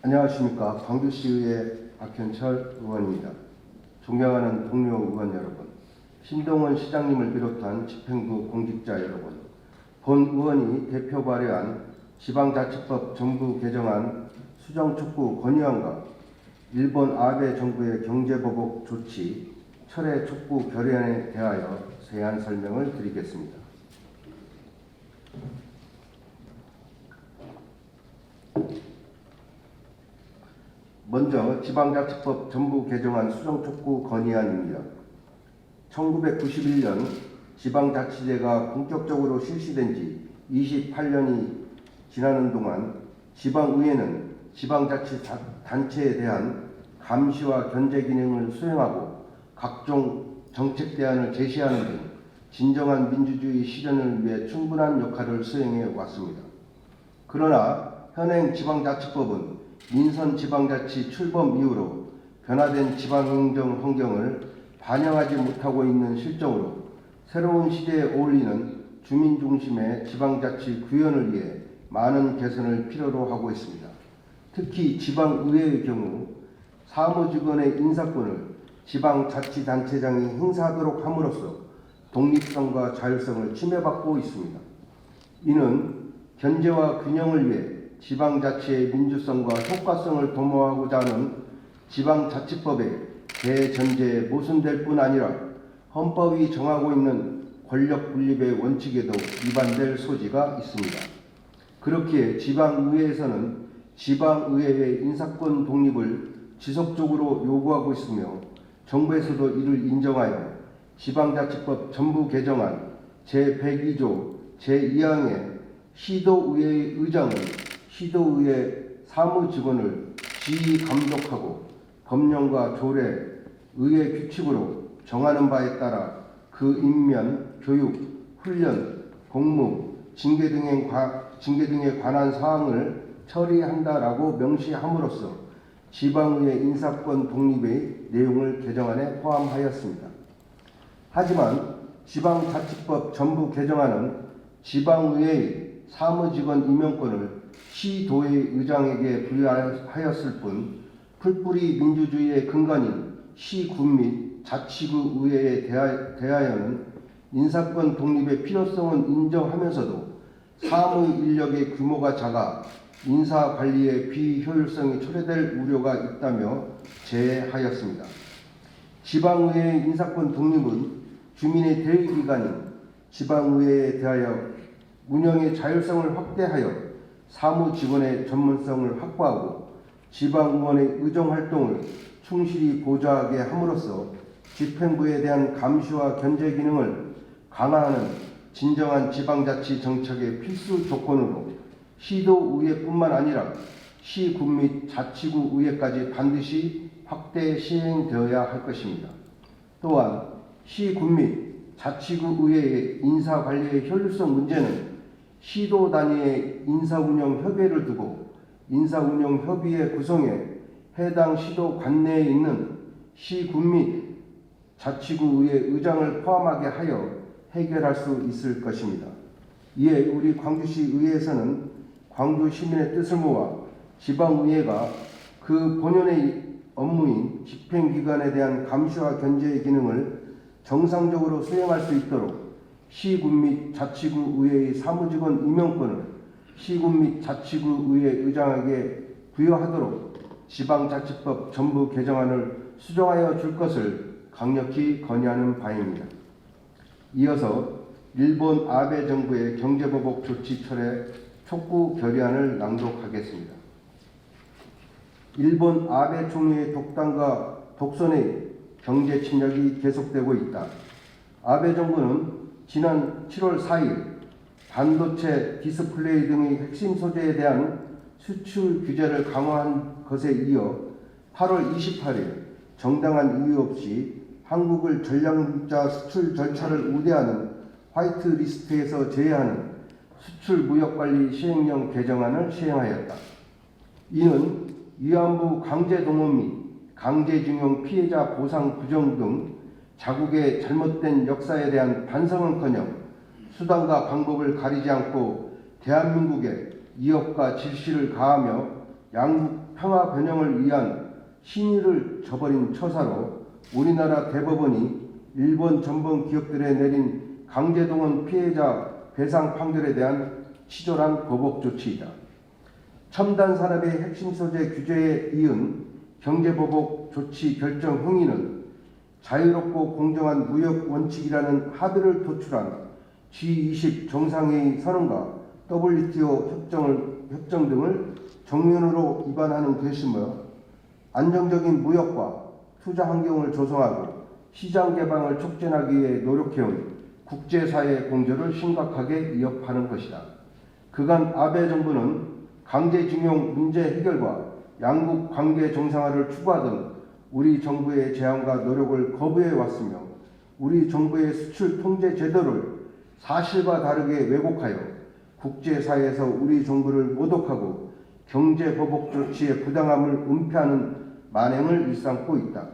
안녕하십니까. 광주시의회 박현철 의원입니다. 존경하는 동료 의원 여러분, 신동원 시장님을 비롯한 집행부 공직자 여러분, 본 의원이 대표 발의한 지방자치법 전부 개정안 수정촉구 건의안과 일본 아베 정부의 경제보복 조치 철회 촉구 결의안에 대하여 세한 설명을 드리겠습니다. 먼저 지방자치법 전부 개정안 수정촉구 건의안입니다. 1991년 지방자치제가 본격적으로 실시된 지 28년이 지나는 동안 지방의회는 지방자치단체에 대한 감시와 견제 기능을 수행하고 각종 정책 대안을 제시하는 등 진정한 민주주의 실현을 위해 충분한 역할을 수행해 왔습니다. 그러나 현행 지방자치법은 민선지방자치 출범 이후로 변화된 지방행정 환경을 반영하지 못하고 있는 실정으로 새로운 시대에 어울리는 주민중심의 지방자치 구현을 위해 많은 개선을 필요로 하고 있습니다. 특히 지방의회의 경우 사무직원의 인사권을 지방자치단체장이 행사하도록 함으로써 독립성과 자율성을 침해받고 있습니다. 이는 견제와 균형을 위해 지방자치의 민주성과 효과성을 도모하고자 하는 지방자치법의 대전제에 모순될 뿐 아니라 헌법이 정하고 있는 권력 분립의 원칙에도 위반될 소지가 있습니다. 그렇기에 지방의회에서는 지방의회의 인사권 독립을 지속적으로 요구하고 있으며 정부에서도 이를 인정하여 지방자치법 전부 개정안 제102조 제2항에 시도의회의 의장은 시도의회 사무직원을 지휘 감독하고 법령과 조례, 의회 규칙으로 정하는 바에 따라 그 임면, 교육, 훈련, 공무, 징계 등에 관한 사항을 처리한다라고 명시함으로써 지방의회 인사권 독립의 내용을 개정안에 포함하였습니다. 하지만 지방자치법 전부 개정안은 지방의회의 사무직원 임명권을 시도의 의장에게 부여하였을 뿐 풀뿌리 민주주의의 근간인 시군 및 자치구 의회에 대하여는 인사권 독립의 필요성은 인정하면서도 사무 인력의 규모가 작아 인사관리의 비효율성이 초래될 우려가 있다며 제하였습니다. 지방의회의 인사권 독립은 주민의 대의기관인 지방의회에 대하여 운영의 자율성을 확대하여 사무직원의 전문성을 확보하고 지방의원의 의정활동을 충실히 보좌하게 함으로써 집행부에 대한 감시와 견제 기능을 강화하는 진정한 지방자치 정책의 필수 조건으로 시도의회뿐만 아니라 시군 및 자치구 의회까지 반드시 확대 시행되어야 할 것입니다. 또한 시군 및 자치구 의회의 인사관리의 효율성 문제는 시도 단위의 인사운영 협의회를 두고 인사운영 협의회 구성에 해당 시도 관내에 있는 시군 및 자치구 의회 의장을 포함하게 하여 해결할 수 있을 것입니다. 이에 우리 광주시 의회에서는 광주 시민의 뜻을 모아 지방의회가 그 본연의 업무인 집행기관에 대한 감시와 견제의 기능을 정상적으로 수행할 수 있도록 시군 및 자치구 의회의 사무직원 임명권을 시군 및 자치구 의회 의장에게 부여하도록 지방자치법 전부 개정안을 수정하여 줄 것을 강력히 건의하는 바입니다. 이어서 일본 아베 정부의 경제보복 조치 철회 촉구 결의안을 낭독하겠습니다. 일본 아베 총리의 독단과 독선의 경제 침략이 계속되고 있다. 아베 정부는 지난 7월 4일 반도체, 디스플레이 등의 핵심 소재에 대한 수출 규제를 강화한 것에 이어 8월 28일 정당한 이유 없이 한국을 전략물자 수출 절차를 우대하는 화이트 리스트에서 제외하는 수출 무역관리 시행령 개정안을 시행하였다. 이는 위안부 강제동원 및 강제징용 피해자 보상 부정 등 자국의 잘못된 역사에 대한 반성은커녕 수단과 방법을 가리지 않고 대한민국의 위협과 질시를 가하며 양국 평화 번영을 위한 신의를 저버린 처사로 우리나라 대법원이 일본 전범 기업들에 내린 강제동원 피해자 배상 판결에 대한 치졸한 보복 조치이다. 첨단 산업의 핵심 소재 규제에 이은 경제보복 조치 결정 행위는 자유롭고 공정한 무역 원칙이라는 합의를 도출한 G20 정상회의 선언과 WTO 협정 등을 정면으로 위반하는 것이며 안정적인 무역과 투자 환경을 조성하고 시장 개방을 촉진하기 위해 노력해온 국제사회의 공조를 심각하게 위협하는 것이다. 그간 아베 정부는 강제징용 문제 해결과 양국 관계 정상화를 추구하던 우리 정부의 제안과 노력을 거부해 왔으며 우리 정부의 수출 통제 제도를 사실과 다르게 왜곡하여 국제사회에서 우리 정부를 모독하고 경제보복 조치의 부당함을 은폐하는 만행을 일삼고 있다.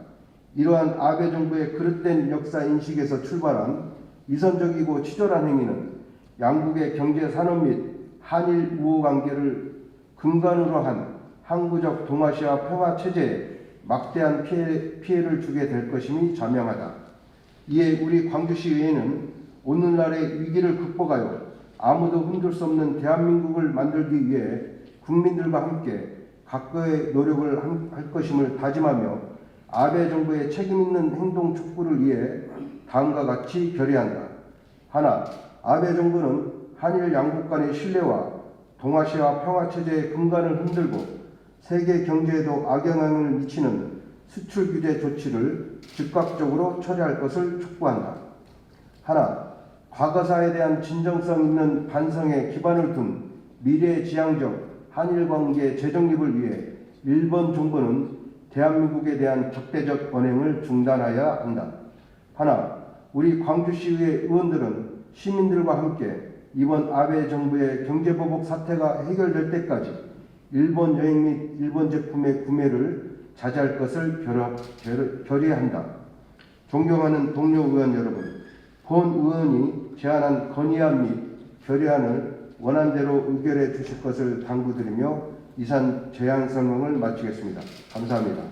이러한 아베 정부의 그릇된 역사 인식에서 출발한 위선적이고 치졸한 행위는 양국의 경제 산업 및 한일 우호 관계를 근간으로 한 항구적 동아시아 평화 체제에 막대한 피해를 주게 될 것임이 자명하다. 이에 우리 광주시의회는 오늘날의 위기를 극복하여 아무도 흔들 수 없는 대한민국을 만들기 위해 국민들과 함께 각고의 노력을 할 것임을 다짐하며 아베 정부의 책임있는 행동 촉구를 위해 다음과 같이 결의한다. 하나, 아베 정부는 한일 양국 간의 신뢰와 동아시아 평화체제의 근간을 흔들고 세계 경제에도 악영향을 미치는 수출 규제 조치를 즉각적으로 처리할 것을 촉구한다. 하나, 과거사에 대한 진정성 있는 반성에 기반을 둔 미래지향적 한일 관계 재정립을 위해 일본 정부는 대한민국에 대한 적대적 언행을 중단해야 한다. 하나, 우리 광주시의회 의원들은 시민들과 함께 이번 아베 정부의 경제보복 사태가 해결될 때까지 일본 여행 및 일본 제품의 구매를 자제할 것을 결의한다. 존경하는 동료 의원 여러분, 본 의원이 제안한 건의안 및 결의안을 원안대로 의결해 주실 것을 당부드리며 이상 제안 설명을 마치겠습니다. 감사합니다.